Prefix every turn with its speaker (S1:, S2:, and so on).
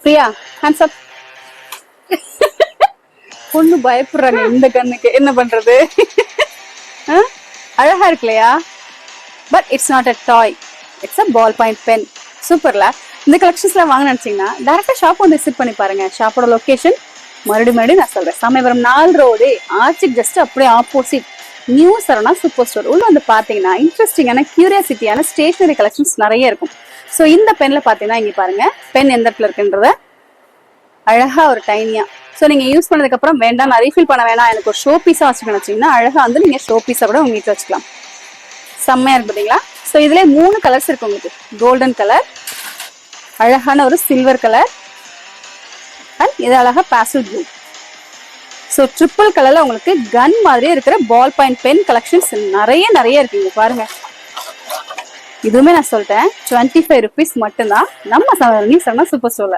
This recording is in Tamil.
S1: Priya hands up. பொண்ணு பயப்படுறாங்க இந்த கண்ணுக்கு, என்ன பண்றது? அழகா இருக்கு இல்லையா? But it's not a toy, it's a ball point pen. சூப்பர்ல. இந்த கலெக்ஷன்ஸ்லாம் வாங்க நினைச்சீங்கன்னா டேரக்டா ஷாப் வந்து விசிட் பண்ணி பாருங்க. ஷாப்போட லொகேஷன் மறுபடியும் நான் சொல்றேன், சமயபுரம் 4 ரோடு, ஆர்ச்சிக்கு ஜஸ்ட் அப்படியே opposite new Saravana super store. உள்ள வந்து பாத்தீங்கன்னா இன்ட்ரெஸ்டிங்கான கியூரியாசிட்டியான ஸ்டேஷனரி கலெக்ஷன்ஸ் நிறைய இருக்கும். ஸோ இந்த பென்ல பாத்தீங்கன்னா இங்க பாருங்க பென் எந்த இடத்துல இருக்குன்றத அழகா ஒரு டைனியா. ஸோ நீங்க யூஸ் பண்ணதுக்கு அப்புறம் வேண்டாம் நான் ரீஃபில் பண்ண வேணாம் எனக்கு ஒரு ஷோ பீஸா வச்சுக்கணும் வச்சீங்கன்னா அழகா வந்து நீங்க ஷோ பீஸா கூட உங்க வீட்டில் வச்சுக்கலாம். செம்மையா இருக்கு பாத்தீங்களா? ஸோ இதுல 3 கலர்ஸ் இருக்கு உங்களுக்கு. கோல்டன் கலர், அழகான ஒரு சில்வர் கலர், அண்ட் இது அழகா பாஸ்டல் ப்ளூ. ஸோ ட்ரிபிள் கலர்ல உங்களுக்கு கன் மாதிரியே இருக்கிற பால் பாயிண்ட் பென் கலெக்ஷன்ஸ் நிறைய இருக்குங்க பாருங்க. இதுவுமே நான் சொல்லிட்டேன் 25 rupees மட்டும்தான் நம்ம சரவணா சூப்பர் ஸ்டோர்ல.